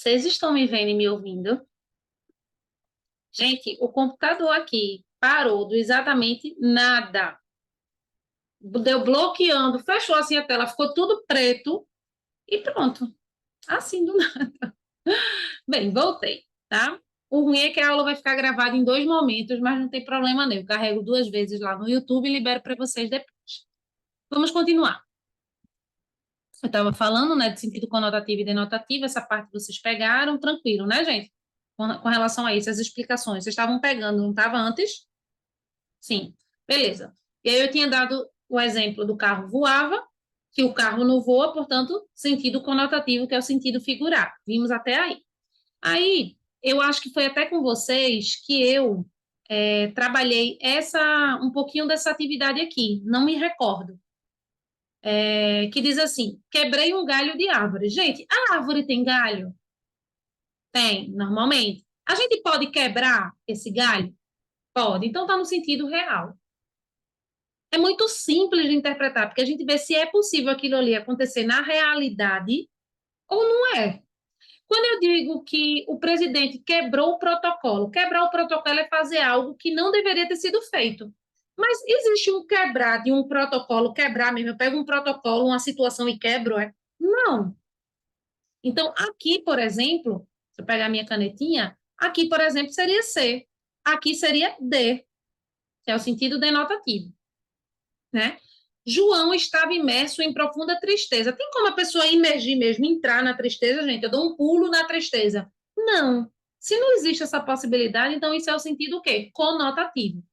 Vocês estão me vendo e me ouvindo? Gente, o computador aqui parou do exatamente nada. Deu bloqueando, fechou assim a tela, ficou tudo preto e pronto. Assim do nada. Bem, voltei, tá? O ruim é que a aula vai ficar gravada em dois momentos, mas não tem problema não. Eu carrego duas vezes lá no YouTube e libero para vocês depois. Vamos continuar. Eu estava falando, né, de sentido conotativo e denotativo, essa parte vocês pegaram, tranquilo, né, gente? Com relação a isso, as explicações. Vocês estavam pegando, não estava antes? Sim, beleza. E aí eu tinha dado o exemplo do carro voava, que o carro não voa, portanto, sentido conotativo, que é o sentido figurado. Vimos até aí. Aí, eu acho que foi até com vocês que eu trabalhei um pouquinho dessa atividade aqui, não me recordo. Que diz assim: quebrei um galho de árvore. Gente, a árvore tem galho? Tem, normalmente. A gente pode quebrar esse galho? Pode. Então, está no sentido real. É muito simples de interpretar, porque a gente vê se é possível aquilo ali acontecer na realidade ou não é. Quando eu digo que o presidente quebrou o protocolo, quebrar o protocolo é fazer algo que não deveria ter sido feito. Mas existe um quebrar de um protocolo, quebrar mesmo, eu pego um protocolo, uma situação e quebro, é? Não. Então, aqui, por exemplo, se eu pegar a minha canetinha, aqui, por exemplo, seria C. Aqui seria D, que é o sentido denotativo, né? João estava imerso em profunda tristeza. Tem como a pessoa imergir mesmo, entrar na tristeza, gente? Eu dou um pulo na tristeza. Não. Se não existe essa possibilidade, então isso é o sentido o quê? Conotativo.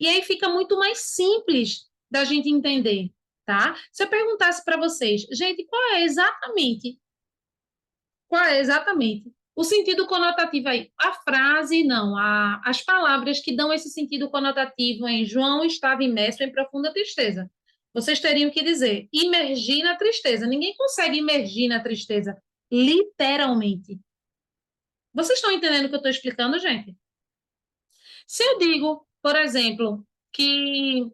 E aí fica muito mais simples da gente entender, tá? Se eu perguntasse para vocês, gente, qual é exatamente o sentido conotativo aí? A frase, não, as palavras que dão esse sentido conotativo em João estava imerso em profunda tristeza. Vocês teriam que dizer, imergir na tristeza. Ninguém consegue imergir na tristeza, literalmente. Vocês estão entendendo o que eu estou explicando, gente? Se eu digo, por exemplo, que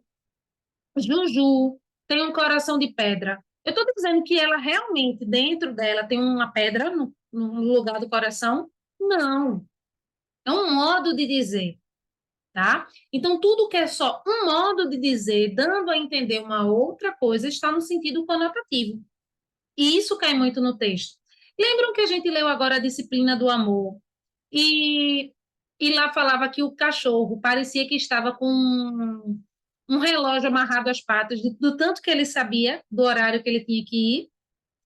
Juju tem um coração de pedra, eu estou dizendo que ela realmente, dentro dela, tem uma pedra no lugar do coração? Não. É um modo de dizer, tá? Então, tudo que é só um modo de dizer, dando a entender uma outra coisa, está no sentido conotativo. E isso cai muito no texto. Lembram que a gente leu agora a disciplina do amor? E, e lá falava que o cachorro parecia que estava com um relógio amarrado às patas, do tanto que ele sabia do horário que ele tinha que ir,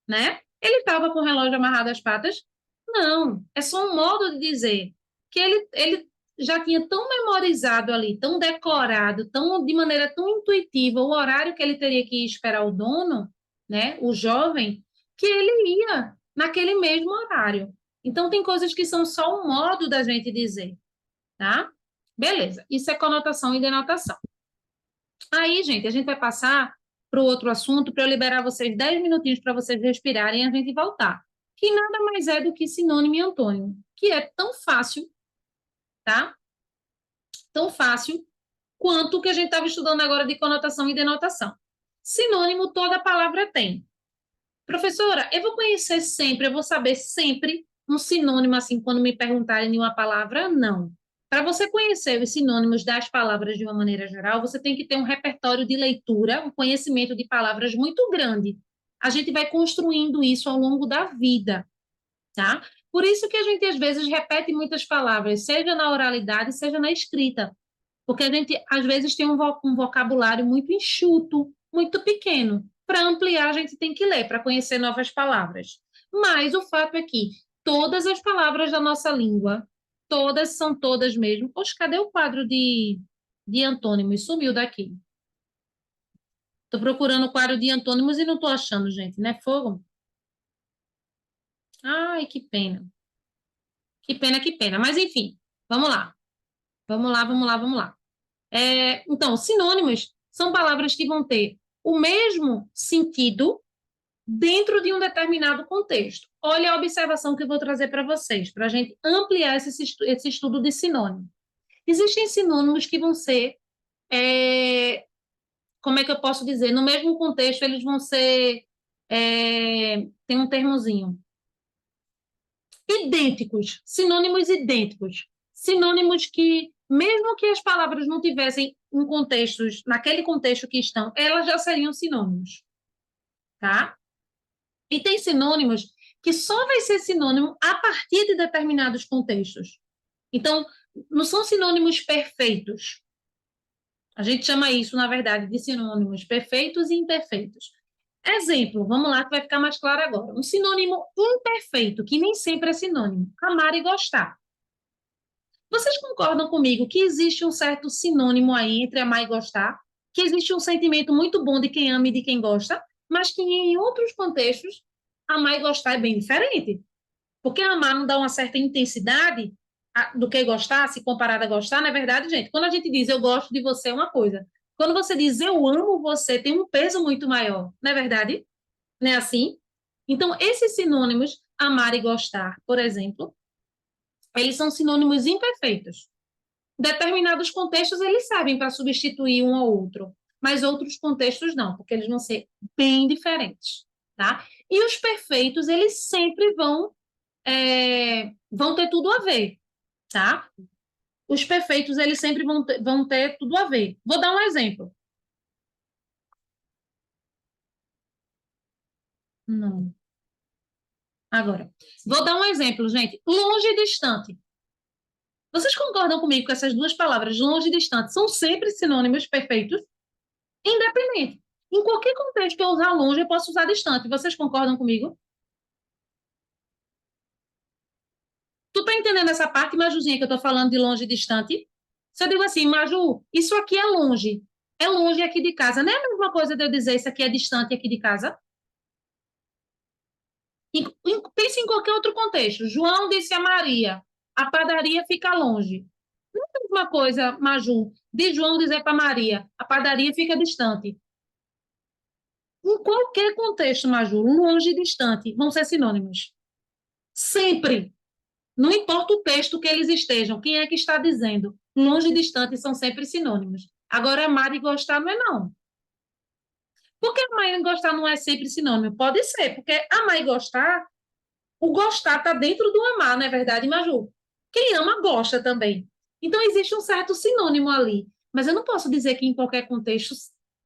né? Ele estava com o relógio amarrado às patas? Não, é só um modo de dizer que ele já tinha tão memorizado ali, tão decorado, de maneira tão intuitiva o horário que ele teria que ir esperar o dono, né, o jovem, que ele ia naquele mesmo horário. Então, tem coisas que são só um modo da gente dizer, tá? Beleza, isso é conotação e denotação. Aí, gente, a gente vai passar para o outro assunto para eu liberar vocês 10 minutinhos para vocês respirarem e a gente voltar. Que nada mais é do que sinônimo e antônimo, que é tão fácil, tá? Tão fácil quanto o que a gente estava estudando agora de conotação e denotação. Sinônimo toda palavra tem. Professora, eu vou conhecer sempre, eu vou saber sempre um sinônimo assim quando me perguntarem de uma palavra? Não. Para você conhecer os sinônimos das palavras de uma maneira geral, você tem que ter um repertório de leitura, um conhecimento de palavras muito grande. A gente vai construindo isso ao longo da vida, tá? Por isso que a gente às vezes repete muitas palavras, seja na oralidade, seja na escrita, porque a gente às vezes tem um vocabulário muito enxuto, muito pequeno. Para ampliar, a gente tem que ler para conhecer novas palavras. Mas o fato é que todas as palavras da nossa língua, todas são todas mesmo. Poxa, cadê o quadro de antônimos? Sumiu daqui. Estou procurando o quadro de antônimos e não estou achando, gente, né? Fogo. Ai, que pena. Que pena, que pena. Mas enfim, vamos lá. Vamos lá, vamos lá, vamos lá. Então, sinônimos são palavras que vão ter o mesmo sentido dentro de um determinado contexto. Olha a observação que eu vou trazer para vocês, para a gente ampliar esse estudo de sinônimo. Existem sinônimos que vão ser, como é que eu posso dizer, no mesmo contexto eles vão ser, tem um termozinho. Idênticos, sinônimos idênticos. Sinônimos que, mesmo que as palavras não tivessem em contextos, naquele contexto que estão, elas já seriam sinônimos, tá? E tem sinônimos que só vai ser sinônimo a partir de determinados contextos. Então, não são sinônimos perfeitos. A gente chama isso, na verdade, de sinônimos perfeitos e imperfeitos. Exemplo, vamos lá que vai ficar mais claro agora. Um sinônimo imperfeito, que nem sempre é sinônimo, amar e gostar. Vocês concordam comigo que existe um certo sinônimo aí entre amar e gostar? Que existe um sentimento muito bom de quem ama e de quem gosta, mas que em outros contextos, amar e gostar é bem diferente. Porque amar não dá uma certa intensidade do que gostar, se comparado a gostar, não é verdade, gente? Quando a gente diz eu gosto de você é uma coisa. Quando você diz eu amo você, tem um peso muito maior, não é verdade? Não é assim? Então, esses sinônimos, amar e gostar, por exemplo, eles são sinônimos imperfeitos. Determinados contextos eles servem para substituir um ao outro, mas outros contextos não, porque eles vão ser bem diferentes, tá? E os perfeitos, eles sempre vão ter tudo a ver, tá? Os perfeitos, eles sempre vão ter tudo a ver. Vou dar um exemplo. Não. Agora, vou dar um exemplo, gente. Longe e distante. Vocês concordam comigo que essas duas palavras, longe e distante, são sempre sinônimos perfeitos? Independente. Em qualquer contexto que eu usar longe, eu posso usar distante. Vocês concordam comigo? Tu tá entendendo essa parte, Majuzinha, que eu tô falando de longe e distante? Se eu digo assim, Maju, isso aqui é longe aqui de casa. Não é a mesma coisa de eu dizer isso aqui é distante aqui de casa? Pense em qualquer outro contexto. João disse a Maria, a padaria fica longe. Não é a mesma coisa, Maju, de João dizer para Maria, a padaria fica distante. Em qualquer contexto, Maju, longe e distante, vão ser sinônimos. Sempre. Não importa o texto que eles estejam, quem é que está dizendo. Longe e distante são sempre sinônimos. Agora, amar e gostar não é não. Por que amar e gostar não é sempre sinônimo? Pode ser, porque amar e gostar, o gostar está dentro do amar, não é verdade, Maju? Quem ama, gosta também. Então, existe um certo sinônimo ali. Mas eu não posso dizer que em qualquer contexto,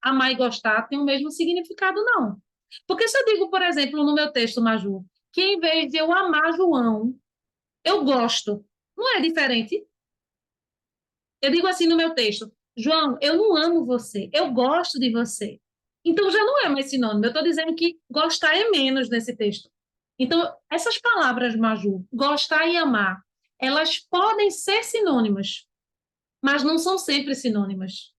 amar e gostar tem o mesmo significado, não. Porque se eu digo, por exemplo, no meu texto, Maju, que em vez de eu amar João, eu gosto, não é diferente? Eu digo assim no meu texto, João, eu não amo você, eu gosto de você. Então já não é mais sinônimo, eu estou dizendo que gostar é menos nesse texto. Então, essas palavras, Maju, gostar e amar, elas podem ser sinônimas, mas não são sempre sinônimas.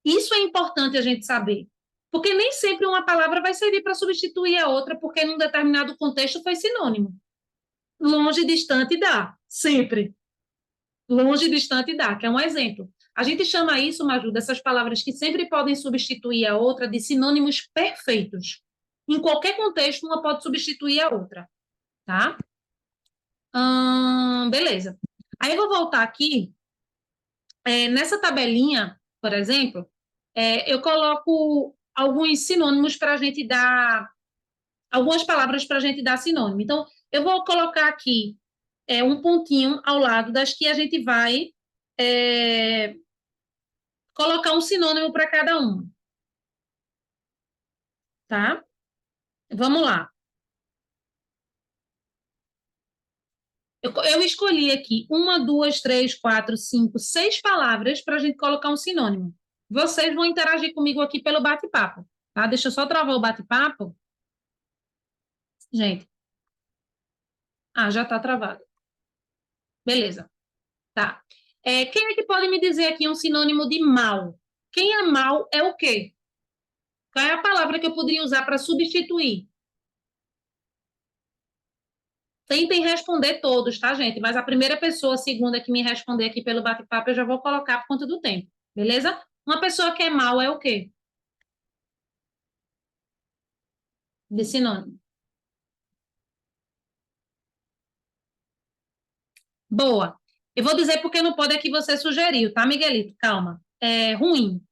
Isso é importante a gente saber, porque nem sempre uma palavra vai servir para substituir a outra, porque num determinado contexto foi sinônimo. Longe, distante dá, sempre. Longe, distante dá, que é um exemplo. A gente chama isso, Maju, dessas palavras que sempre podem substituir a outra de sinônimos perfeitos. Em qualquer contexto, uma pode substituir a outra, tá? Beleza. Aí eu vou voltar aqui. Nessa tabelinha, por exemplo, eu coloco alguns sinônimos para a gente dar, algumas palavras para a gente dar sinônimo. Então, eu vou colocar aqui um pontinho ao lado das que a gente vai é, colocar um sinônimo para cada um, tá? Vamos lá. Eu escolhi aqui uma, duas, três, quatro, cinco, seis palavras para a gente colocar um sinônimo. Vocês vão interagir comigo aqui pelo bate-papo, tá? Deixa eu só travar o bate-papo. Gente, já está travado. Beleza, tá. Quem é que pode me dizer aqui um sinônimo de mal? Quem é mal é o quê? Qual é a palavra que eu poderia usar para substituir? Tentem responder todos, tá, gente? Mas a primeira pessoa, a segunda que me responder aqui pelo bate-papo, eu já vou colocar por conta do tempo, beleza? Uma pessoa que é mal é o quê? De sinônimo. Boa. Eu vou dizer porque não pode é que você sugeriu, tá, Miguelito? Calma. É ruim,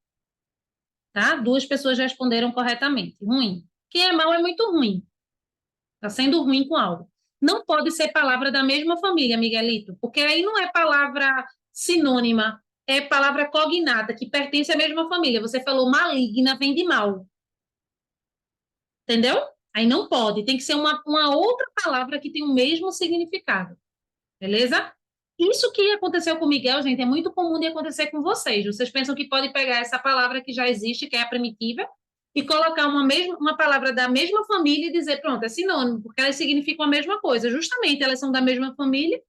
tá? Duas pessoas responderam corretamente. Ruim. Quem é mal é muito ruim. Tá sendo ruim com algo. Não pode ser palavra da mesma família, Miguelito, porque aí não é palavra sinônima, é palavra cognata, que pertence à mesma família. Você falou maligna, vem de mal, entendeu? Aí não pode, tem que ser uma outra palavra que tem o mesmo significado, beleza? Isso que aconteceu com o Miguel, gente, é muito comum de acontecer com vocês. Vocês pensam que pode pegar essa palavra que já existe, que é a primitiva, e colocar uma palavra da mesma família e dizer, pronto, é sinônimo, porque elas significam a mesma coisa. Justamente, elas são da mesma família,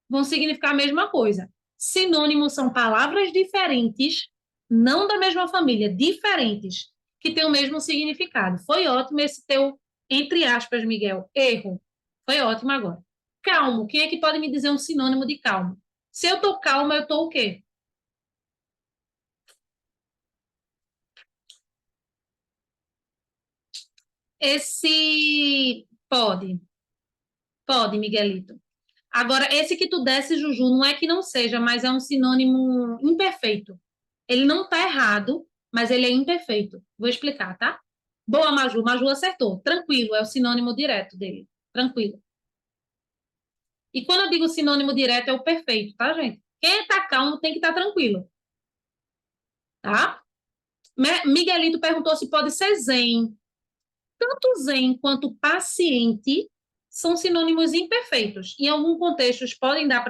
vão significar a mesma coisa. Sinônimos são palavras diferentes, não da mesma família, diferentes, que têm o mesmo significado. Foi ótimo esse teu, entre aspas, Miguel, erro. Foi ótimo agora. Calmo. Quem é que pode me dizer um sinônimo de calmo? Se eu tô calma, eu tô o quê? Esse pode, Miguelito. Agora, esse que tu desse, Juju, não é que não seja, mas é um sinônimo imperfeito. Ele não está errado, mas ele é imperfeito. Vou explicar, tá? Boa, Maju. Maju acertou. Tranquilo, é o sinônimo direto dele. Tranquilo. E quando eu digo sinônimo direto, é o perfeito, tá, gente? Quem está calmo tem que estar tranquilo, tá? Miguelito perguntou se pode ser zen. Tanto zen quanto paciente são sinônimos imperfeitos. Em alguns contextos podem dar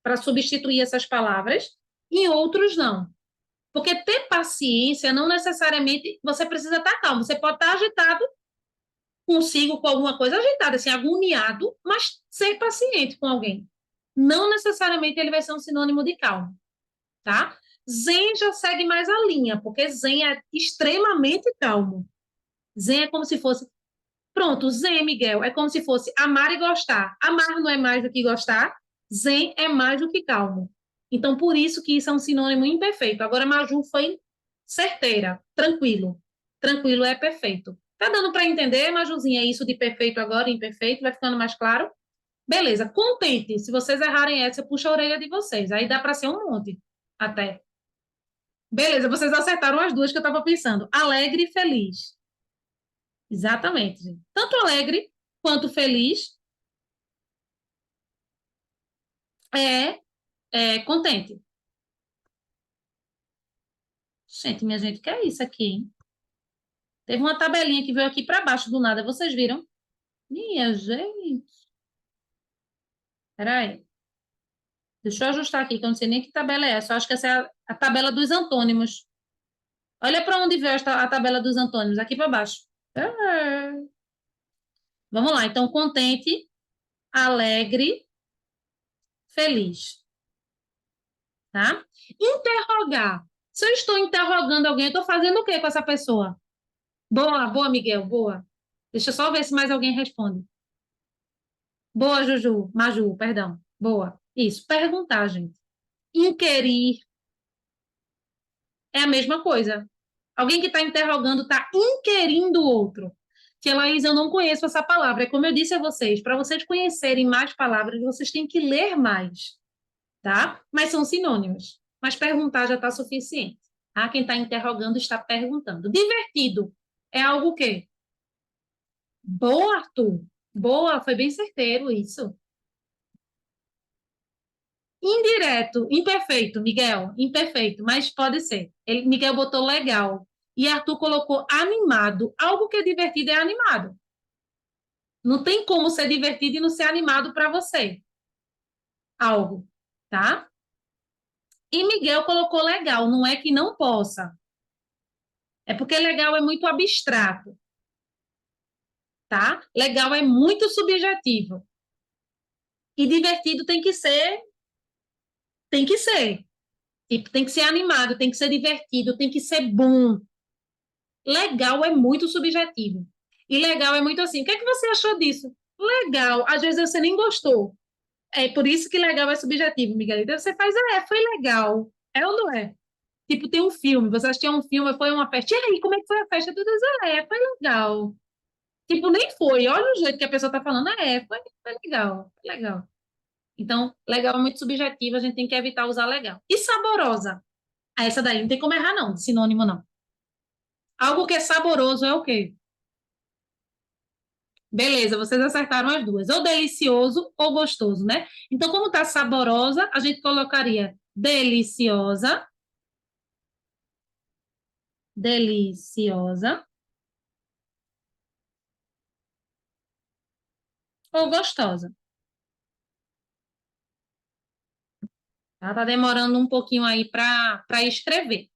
para substituir essas palavras, em outros não. Porque ter paciência não necessariamente você precisa estar calmo, você pode estar agitado consigo com alguma coisa agitada, assim, agoniado, mas ser paciente com alguém. Não necessariamente ele vai ser um sinônimo de calmo, tá? Zen já segue mais a linha, porque Zen é extremamente calmo. Zen é como se fosse. Pronto, Zen, Miguel, é como se fosse amar e gostar. Amar não é mais do que gostar, Zen é mais do que calmo. Então, por isso que isso é um sinônimo imperfeito. Agora, Maju foi certeira, tranquilo. Tranquilo é perfeito. Tá dando para entender, Majuzinha, isso de perfeito agora, imperfeito, vai ficando mais claro? Beleza, contente. Se vocês errarem essa, eu puxo a orelha de vocês. Aí dá para ser um monte, até. Beleza, vocês acertaram as duas que eu estava pensando. Alegre e feliz. Exatamente, gente. Tanto alegre quanto feliz é, é contente. Gente, minha gente, que é isso aqui, hein? Teve uma tabelinha que veio aqui para baixo do nada, vocês viram? Minha gente. Peraí. Deixa eu ajustar aqui, que eu não sei nem que tabela é essa. Eu acho que essa é a tabela dos antônimos. Olha para onde veio a tabela dos antônimos, aqui para baixo. É. Vamos lá, então, contente, alegre, feliz, tá? Interrogar. Se eu estou interrogando alguém, eu estou fazendo o quê com essa pessoa? Boa, boa, Miguel, boa. Deixa eu só ver se mais alguém responde. Boa, Juju, Maju, perdão. Boa. Isso, perguntar, gente. Inquirir é a mesma coisa. Alguém que está interrogando está inquirindo o outro. Tia Laís, eu não conheço essa palavra. É como eu disse a vocês, para vocês conhecerem mais palavras, vocês têm que ler mais, tá? Mas são sinônimos. Mas perguntar já está suficiente. Tá? Quem está interrogando está perguntando. Divertido é algo o quê? Boa, Arthur. Boa, foi bem certeiro isso. Indireto, imperfeito, Miguel, imperfeito, mas pode ser. Miguel botou legal. E Arthur colocou animado. Algo que é divertido é animado. Não tem como ser divertido e não ser animado para você. Algo, tá? E Miguel colocou legal. Não é que não possa. É porque legal é muito abstrato, tá? Legal é muito subjetivo. E divertido tem que ser, tem que ser. Tipo, tem que ser animado, tem que ser divertido, tem que ser bom. Legal é muito subjetivo. E legal é muito assim. O que é que você achou disso? Legal. Às vezes você nem gostou. É por isso que legal é subjetivo, Miguelita. Você faz, foi legal. É ou não é? Tipo, tem um filme, você assistiu um filme, foi uma festa. E aí, como é que foi a festa? Tu diz, foi legal. Tipo, nem foi. Olha o jeito que a pessoa tá falando. Foi legal. Foi legal. Então, legal é muito subjetivo, a gente tem que evitar usar legal. E saborosa? Essa daí não tem como errar, não. Sinônimo, não. Algo que é saboroso é o quê? Beleza, vocês acertaram as duas. Ou delicioso ou gostoso, né? Então, como tá saborosa, a gente colocaria deliciosa, deliciosa ou gostosa. Tá demorando um pouquinho aí para escrever.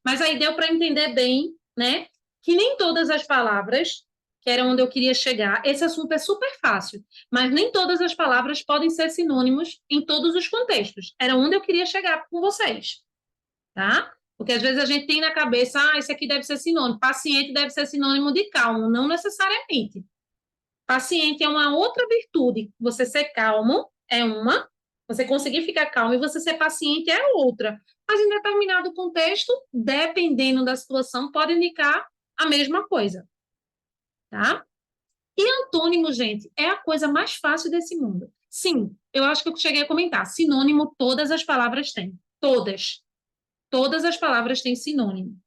Mas aí deu para entender bem, né? Que nem todas as palavras, que era onde eu queria chegar, esse assunto é super fácil, mas nem todas as palavras podem ser sinônimos em todos os contextos. Era onde eu queria chegar com vocês, tá? Porque às vezes a gente tem na cabeça, esse aqui deve ser sinônimo, paciente deve ser sinônimo de calmo, não necessariamente. Paciente é uma outra virtude. Você ser calmo é uma, você conseguir ficar calmo e você ser paciente é outra. Mas em determinado contexto, dependendo da situação, pode indicar a mesma coisa, tá? E antônimo, gente, é a coisa mais fácil desse mundo. Sim, eu acho que eu cheguei a comentar. Sinônimo, todas as palavras têm. Todas. Todas as palavras têm sinônimo.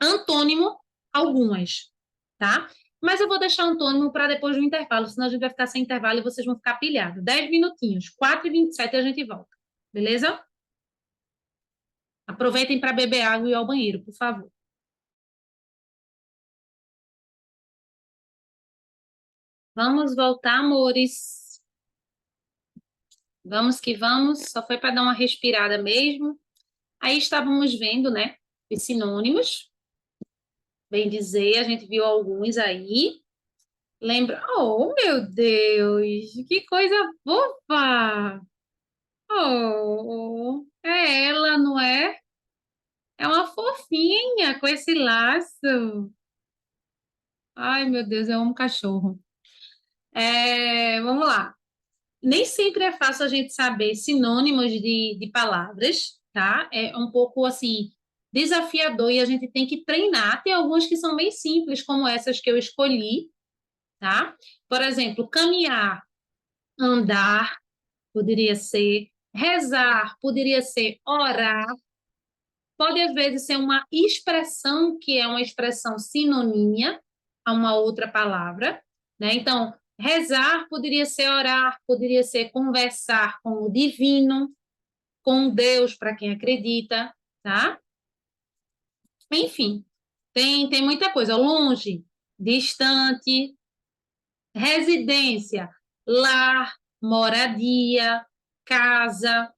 Antônimo, algumas, tá? Mas eu vou deixar antônimo para depois do intervalo, senão a gente vai ficar sem intervalo e vocês vão ficar pilhados. 10 minutinhos, 4h27 a gente volta, beleza? Aproveitem para beber água e ir ao banheiro, por favor. Vamos voltar, amores. Vamos que vamos. Só foi para dar uma respirada mesmo. Aí estávamos vendo, né, os sinônimos. Bem dizer, a gente viu alguns aí. Lembra? Oh, meu Deus, que coisa boba! Oh, é ela, não é? É uma fofinha com esse laço. Ai, meu Deus, eu amo cachorro. Vamos lá. Nem sempre é fácil a gente saber sinônimos de palavras, tá? É um pouco assim desafiador e a gente tem que treinar. Tem algumas que são bem simples, como essas que eu escolhi, tá? Por exemplo, caminhar, andar, poderia ser, rezar, poderia ser orar. Pode, às vezes, ser uma expressão que é uma expressão sinonímia a uma outra palavra, né? Então, rezar poderia ser orar, poderia ser conversar com o divino, com Deus, para quem acredita, tá? Enfim, tem muita coisa. Longe, distante, residência, lar, moradia, casa.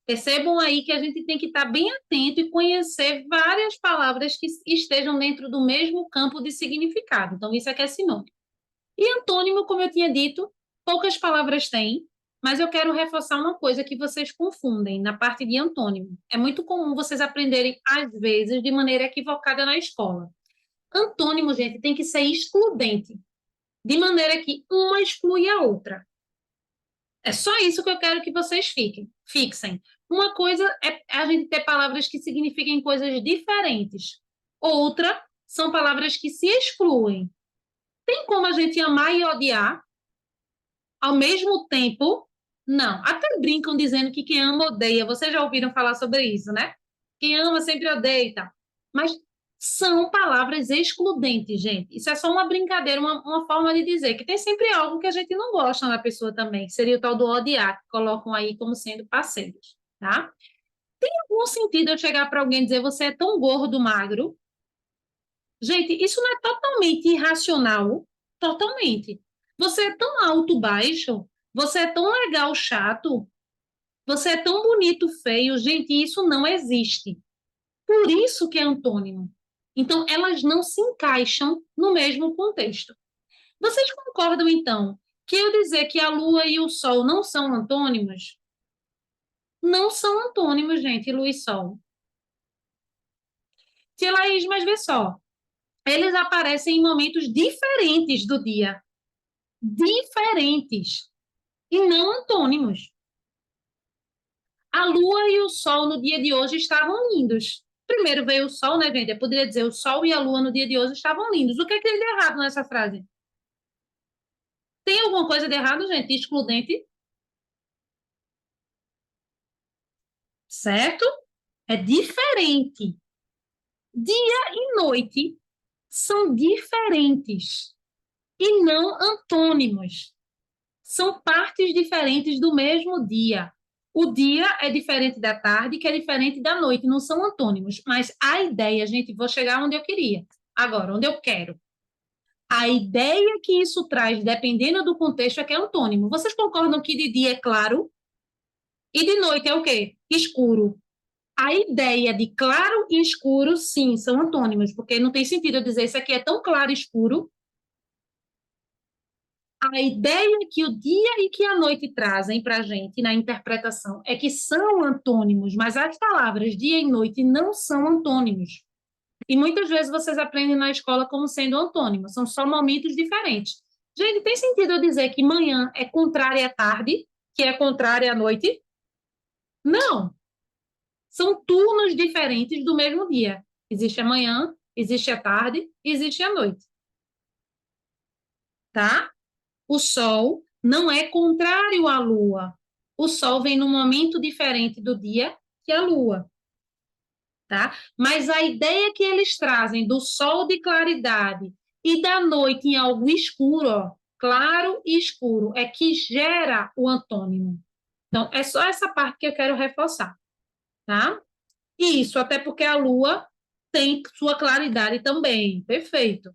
Percebam aí que a gente tem que estar bem atento e conhecer várias palavras que estejam dentro do mesmo campo de significado. Então, isso aqui é sinônimo. E antônimo, como eu tinha dito, poucas palavras têm, mas eu quero reforçar uma coisa que vocês confundem na parte de antônimo. É muito comum vocês aprenderem, às vezes, de maneira equivocada na escola. Antônimo, gente, tem que ser excludente, de maneira que uma exclui a outra. É só isso que eu quero que vocês fixem. Uma coisa é a gente ter palavras que signifiquem coisas diferentes. Outra são palavras que se excluem. Tem como a gente amar e odiar ao mesmo tempo? Não. Até brincam dizendo que quem ama odeia. Vocês já ouviram falar sobre isso, né? Quem ama sempre odeia e tal. Mas são palavras excludentes, gente. Isso é só uma brincadeira, uma forma de dizer que tem sempre algo que a gente não gosta na pessoa também, que seria o tal do odiar, que colocam aí como sendo parceiros, tá? Tem algum sentido eu chegar para alguém e dizer você é tão gordo, magro? Gente, isso não é totalmente irracional, totalmente. Você é tão alto, baixo, você é tão legal, chato, você é tão bonito, feio. Gente, isso não existe. Por isso que é antônimo. Então, elas não se encaixam no mesmo contexto. Vocês concordam, então, que eu dizer que a Lua e o Sol não são antônimos? Não são antônimos, gente, Lua e Sol. Tia Laís, mas vê só, eles aparecem em momentos diferentes do dia. Diferentes. E não antônimos. A Lua e o Sol no dia de hoje estavam lindos. Primeiro veio o Sol, né, gente? Eu poderia dizer o Sol e a Lua no dia de hoje estavam lindos. O que é que ele de errado nessa frase? Tem alguma coisa de errado, gente? Excludente, certo? É diferente. Dia e noite são diferentes. e não antônimos. São partes diferentes do mesmo dia. O dia é diferente da tarde, que é diferente da noite, não são antônimos, mas a ideia, gente, vou chegar onde eu queria. Agora, onde eu quero. A ideia que isso traz, dependendo do contexto, é que é antônimo. Vocês concordam que de dia é claro e de noite é o quê? Escuro. A ideia de claro e escuro, sim, são antônimos, porque não tem sentido eu dizer isso aqui é tão claro e escuro. A ideia que o dia e que a noite trazem para a gente na interpretação é que são antônimos, mas as palavras dia e noite não são antônimos. E muitas vezes vocês aprendem na escola como sendo antônimos, são só momentos diferentes. Gente, tem sentido eu dizer que manhã é contrária à tarde, que é contrária à noite? Não, são turnos diferentes do mesmo dia. Existe a manhã, existe a tarde, existe a noite, tá? O sol não é contrário à lua. O sol vem num momento diferente do dia que a lua, tá? Mas a ideia que eles trazem do sol de claridade e da noite em algo escuro, ó, claro e escuro, é que gera o antônimo. Então, é só essa parte que eu quero reforçar, tá? E isso, até porque a lua tem sua claridade também, perfeito.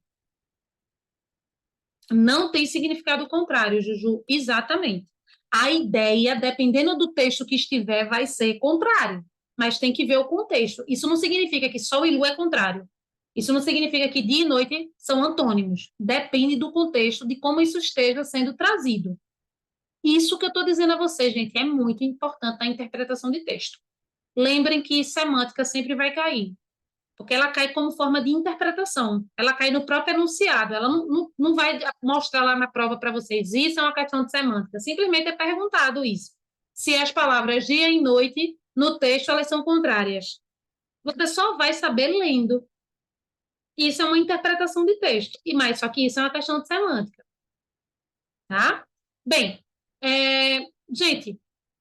Não tem significado contrário, Juju, exatamente. A ideia, dependendo do texto que estiver, vai ser contrário, mas tem que ver o contexto. Isso não significa que sol e lua é contrário. Isso não significa que dia e noite são antônimos. Depende do contexto, de como isso esteja sendo trazido. Isso que eu estou dizendo a vocês, gente, é muito importante na interpretação de texto. Lembrem que semântica sempre vai cair porque ela cai como forma de interpretação, ela cai no próprio enunciado, ela não vai mostrar lá na prova para vocês, isso é uma questão de semântica, simplesmente é perguntado isso. Se as palavras dia e noite no texto elas são contrárias. Você só vai saber lendo. Isso é uma interpretação de texto, e mais, só que isso é uma questão de semântica, tá? Bem, gente,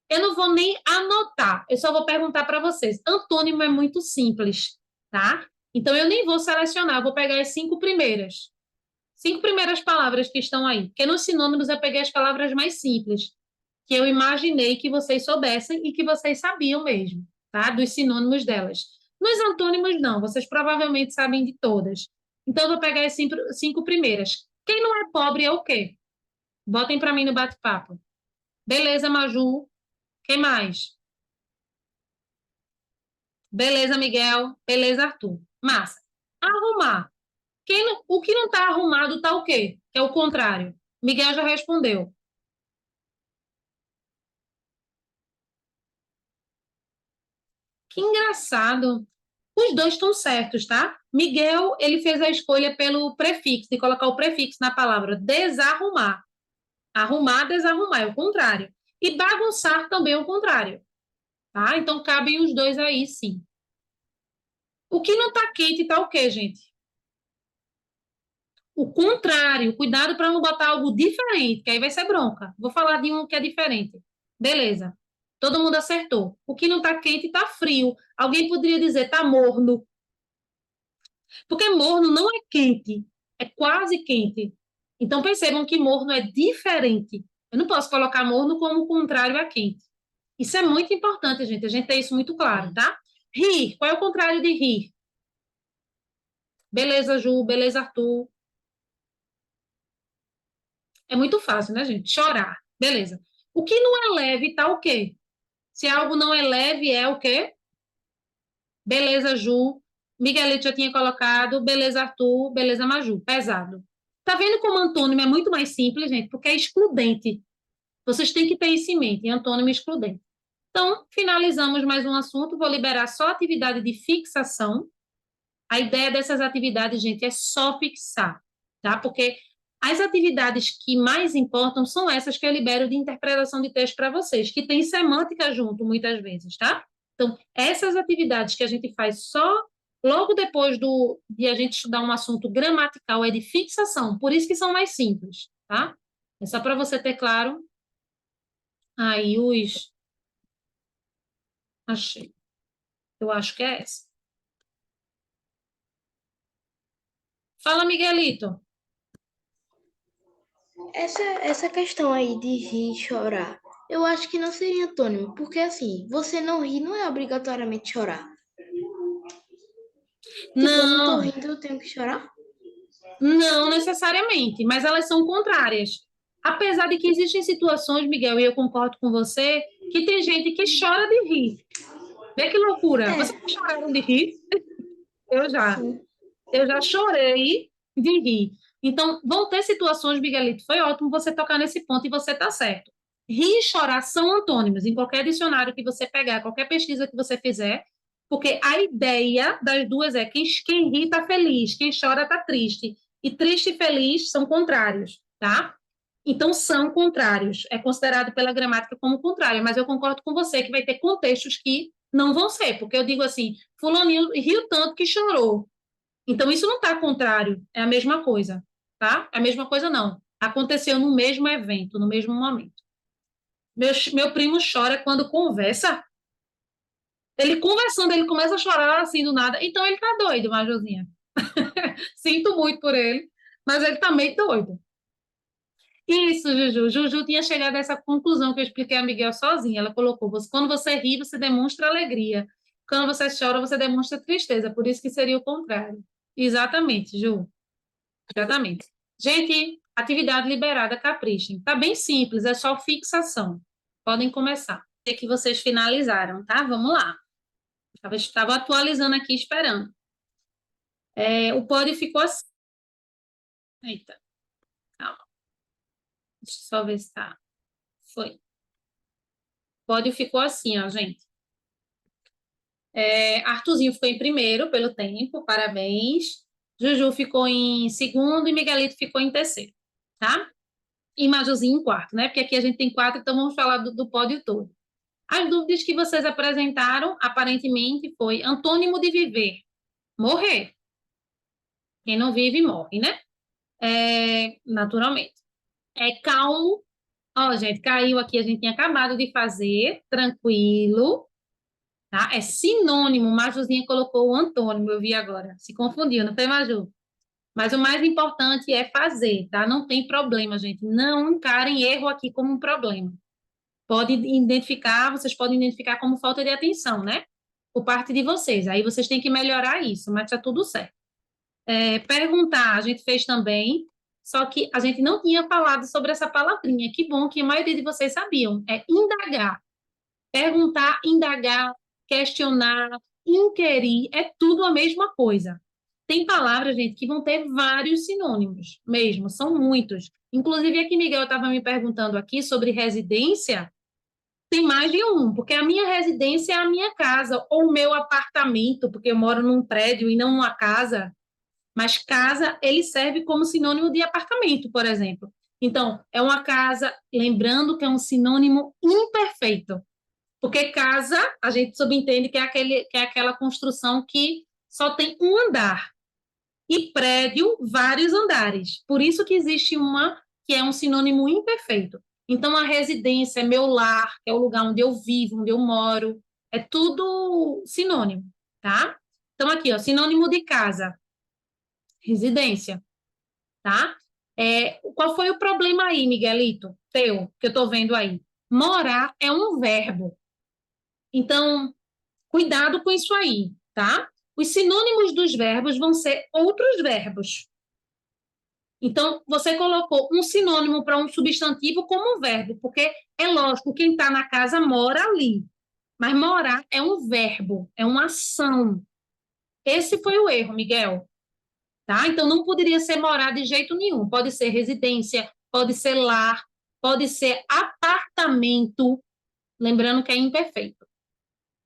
eu não vou nem anotar, eu só vou perguntar para vocês. Antônimo é muito simples, tá? Então, eu nem vou selecionar, vou pegar as cinco primeiras. Cinco primeiras palavras que estão aí. Porque nos sinônimos eu peguei as palavras mais simples, que eu imaginei que vocês soubessem e que vocês sabiam mesmo, tá? Dos sinônimos delas. Nos antônimos, não, vocês provavelmente sabem de todas. Então, eu vou pegar as cinco primeiras. Quem não é pobre é o quê? Botem para mim no bate-papo. Beleza, Maju. Quem mais? Beleza, Miguel. Beleza, Arthur. Massa. Arrumar. O que não está arrumado está o quê? Que é o contrário. Miguel já respondeu. Que engraçado. Os dois estão certos, tá? Miguel, ele fez a escolha pelo prefixo, de colocar o prefixo na palavra desarrumar. Arrumar, desarrumar, é o contrário. E bagunçar também é o contrário, tá? Então, cabem os dois aí, sim. O que não está quente está o quê, gente? O contrário, cuidado para não botar algo diferente, que aí vai ser bronca. Vou falar de um que é diferente. Beleza. Todo mundo acertou. O que não está quente está frio. Alguém poderia dizer está morno. Porque morno não é quente, é quase quente. Então percebam que morno é diferente. Eu não posso colocar morno como o contrário a quente. Isso é muito importante, gente. A gente tem isso muito claro, tá? Rir. Qual é o contrário de rir? Beleza, Ju. Beleza, Arthur. É muito fácil, né, gente? Chorar. Beleza. O que não é leve tá o quê? Se algo não é leve, é o quê? Beleza, Ju. Miguelito já tinha colocado. Beleza, Arthur. Beleza, Maju. Pesado. Tá vendo como antônimo é muito mais simples, gente? Porque é excludente. Vocês têm que ter isso em mente, antônimo excludente. Então, finalizamos mais um assunto. Vou liberar só a atividade de fixação. A ideia dessas atividades, gente, é só fixar, tá? Porque as atividades que mais importam são essas que eu libero de interpretação de texto para vocês, que tem semântica junto muitas vezes, tá? Então, essas atividades que a gente faz só logo depois de a gente estudar um assunto gramatical é de fixação, por isso que são mais simples, tá? É só para você ter claro. Aí, os. Achei. Eu acho que é essa. Fala, Miguelito. Essa questão aí de rir e chorar, eu acho que não seria antônimo, porque assim, você não rir não é obrigatoriamente chorar. Tipo, eu não tô Não, rindo, eu tenho que chorar? não necessariamente, mas elas são contrárias. Apesar de que existem situações, Miguel, e eu concordo com você, que tem gente que chora de rir. Vê que loucura. Vocês É, choraram de rir? Eu já. sim. Eu já chorei de rir. Então, vão ter situações, Miguelito, foi ótimo você tocar nesse ponto e você está certo. Rir e chorar são antônimos em qualquer dicionário que você pegar, qualquer pesquisa que você fizer, porque a ideia das duas é quem ri está feliz, quem chora está triste. E triste e feliz são contrários, tá? Então, são contrários. É considerado pela gramática como contrário, mas eu concordo com você que vai ter contextos que não vão ser, porque eu digo assim, fulaninho riu tanto que chorou. Então, isso não está contrário, é a mesma coisa, tá? É a mesma coisa, não. Aconteceu no mesmo evento, no mesmo momento. Meu primo chora quando conversa. Ele conversando, ele começa a chorar assim do nada. Então, ele tá doido, Majozinha. Sinto muito por ele, mas ele tá meio doido. Isso, Juju. Juju tinha chegado a essa conclusão que eu expliquei a Miguel sozinha. Ela colocou: quando você ri, você demonstra alegria. Quando você chora, você demonstra tristeza. Por isso que seria o contrário. Exatamente, Ju. Exatamente. Gente, atividade liberada, caprichem. Tá bem simples, é só fixação. Podem começar. É que vocês finalizaram, tá? Vamos lá. Estava atualizando aqui, esperando. O pódio ficou assim. Eita, calma. Deixa eu só ver se tá. Foi. O pódio ficou assim, ó, gente. Arthurzinho ficou em primeiro pelo tempo, parabéns. Juju ficou em segundo e Miguelito ficou em terceiro, tá? E Majuzinho em quarto, né? Porque aqui a gente tem quatro, então vamos falar do pódio todo. As dúvidas que vocês apresentaram, aparentemente, foi antônimo de viver, morrer. Quem não vive, morre, né? Naturalmente. Calmo. Ó, gente, caiu aqui, a gente tinha acabado de fazer, tranquilo, tá? É sinônimo, Majuzinha colocou o antônimo, eu vi agora. Se confundiu, não foi, Maju? Mas o mais importante é fazer, tá? Não tem problema, gente. Não encarem erro aqui como um problema. Vocês podem identificar como falta de atenção, né? Por parte de vocês. Aí vocês têm que melhorar isso, mas tá tudo certo. Perguntar, a gente fez também, só que a gente não tinha falado sobre essa palavrinha. Que bom que a maioria de vocês sabiam. É indagar. Perguntar, indagar, questionar, inquirir, é tudo a mesma coisa. Tem palavras, gente, que vão ter vários sinônimos mesmo, são muitos. Inclusive, aqui Miguel estava me perguntando aqui sobre residência, tem mais de um, porque a minha residência é a minha casa, ou o meu apartamento, porque eu moro num prédio e não numa casa, mas casa, ele serve como sinônimo de apartamento, por exemplo. Então, é uma casa, lembrando que é um sinônimo imperfeito, porque casa, a gente subentende que é aquela construção que só tem um andar, e prédio, vários andares. Por isso que existe uma que é um sinônimo imperfeito. Então, a residência é meu lar, é o lugar onde eu vivo, onde eu moro, é tudo sinônimo, tá? Então, aqui, ó, sinônimo de casa, residência, tá? Qual foi o problema aí, Miguelito, teu, que eu tô vendo aí? Morar é um verbo. Então, cuidado com isso aí, tá? Os sinônimos dos verbos vão ser outros verbos. Então, você colocou um sinônimo para um substantivo como um verbo, porque é lógico, quem está na casa mora ali. Mas morar é um verbo, é uma ação. Esse foi o erro, Miguel. Tá? Então, não poderia ser morar de jeito nenhum. Pode ser residência, pode ser lar, pode ser apartamento. Lembrando que é imperfeito.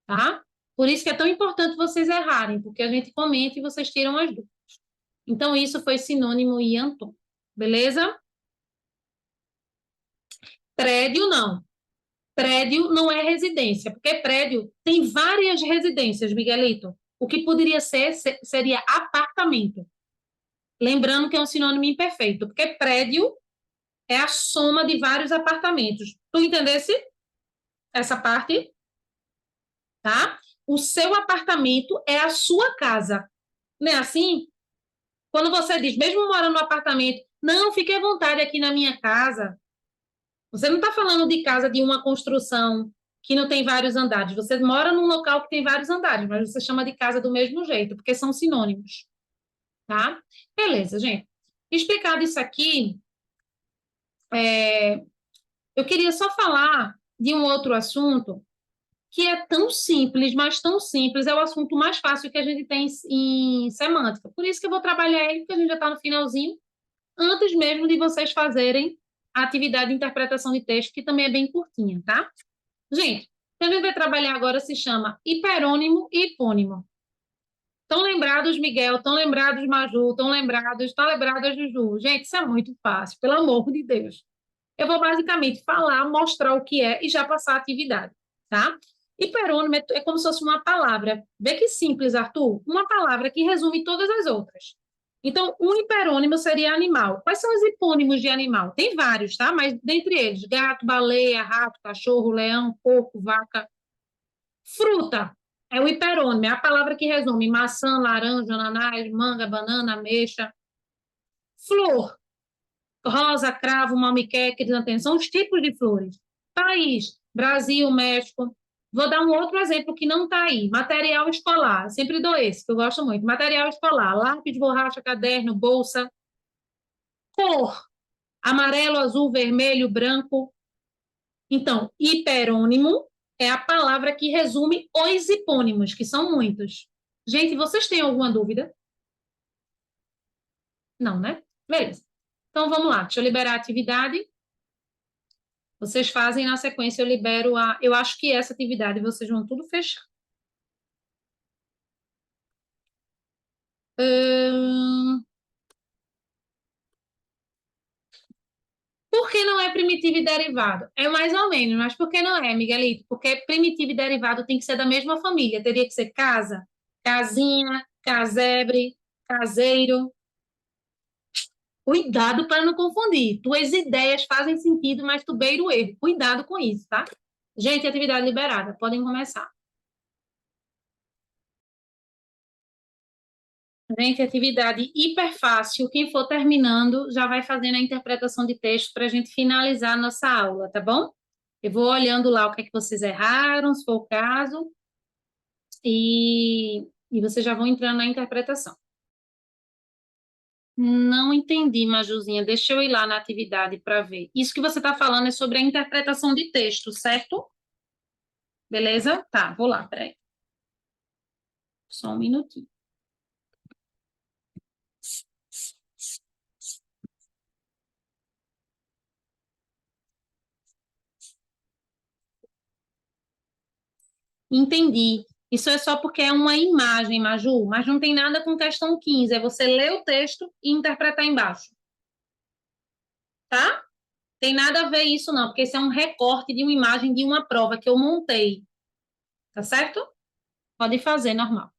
Tá? Por isso que é tão importante vocês errarem, porque a gente comenta e vocês tiram as dúvidas. Então, isso foi sinônimo e antônimo. Beleza? Prédio, não. Prédio não é residência, porque prédio tem várias residências, Miguelito. O que poderia ser seria apartamento. Lembrando que é um sinônimo imperfeito, porque prédio é a soma de vários apartamentos. Tu entendesse essa parte? Tá? O seu apartamento é a sua casa. Não é assim? Quando você diz, mesmo morando no apartamento, Não, fique à vontade aqui na minha casa. Você não está falando de casa de uma construção que não tem vários andares. Você mora num local que tem vários andares, mas você chama de casa do mesmo jeito, porque são sinônimos, tá? Beleza, gente. Explicado isso aqui, eu queria só falar de um outro assunto que é tão simples, mas tão simples, é o assunto mais fácil que a gente tem em semântica. Por isso que eu vou trabalhar ele, porque a gente já está no finalzinho, antes mesmo de vocês fazerem a atividade de interpretação de texto, que também é bem curtinha, tá? Gente, o que a gente vai trabalhar agora se chama hiperônimo e hipônimo. Estão lembrados, Miguel? Estão lembrados, Maju? Estão lembrados? Está lembrada, Juju? Gente, isso é muito fácil, pelo amor de Deus. Eu vou basicamente falar, mostrar o que é e já passar a atividade, tá? Hiperônimo é como se fosse uma palavra. Vê que simples, Arthur? Uma palavra que resume todas as outras. Então, um hiperônimo seria animal. Quais são os hipônimos de animal? Tem vários, tá? Mas dentre eles, gato, baleia, rato, cachorro, leão, porco, vaca. Fruta é o hiperônimo, é a palavra que resume maçã, laranja, ananás, manga, banana, ameixa. Flor, rosa, cravo, malmiquer, crisantemo, são os tipos de flores. País, Brasil, México. Vou dar um outro exemplo que não está aí. Material escolar, sempre dou esse, que eu gosto muito. Material escolar, lápis, borracha, caderno, bolsa. Cor, amarelo, azul, vermelho, branco. Então, hiperônimo é a palavra que resume os hipônimos, que são muitos. Gente, vocês têm alguma dúvida? Não, né? Beleza. Então, vamos lá. Deixa eu liberar a atividade. Vocês fazem, na sequência eu libero a... Eu acho que essa atividade vocês vão tudo fechar. Hum... Por que não é primitivo e derivado? É mais ou menos, mas por que não é, Miguelito? Porque primitivo e derivado tem que ser da mesma família. Teria que ser casa, casinha, casebre, caseiro. Cuidado para não confundir. Tuas ideias fazem sentido, mas tu beira o erro. Cuidado com isso, tá? Gente, atividade liberada. Podem começar. Gente, atividade hiper fácil. Quem for terminando já vai fazendo a interpretação de texto para a gente finalizar a nossa aula, tá bom? Eu vou olhando lá o que é que vocês erraram, se for o caso, e vocês já vão entrando na interpretação. Não entendi, Majuzinha. Deixa eu ir lá na atividade para ver. Isso que você está falando é sobre a interpretação de texto, certo? Beleza? Tá, vou lá, peraí. Só um minutinho. Entendi. Isso é só porque é uma imagem, Maju, mas não tem nada com questão 15. É você ler o texto e interpretar embaixo. Tá? Tem nada a ver isso, não, porque esse é um recorte de uma imagem de uma prova que eu montei. Tá certo? Pode fazer, normal.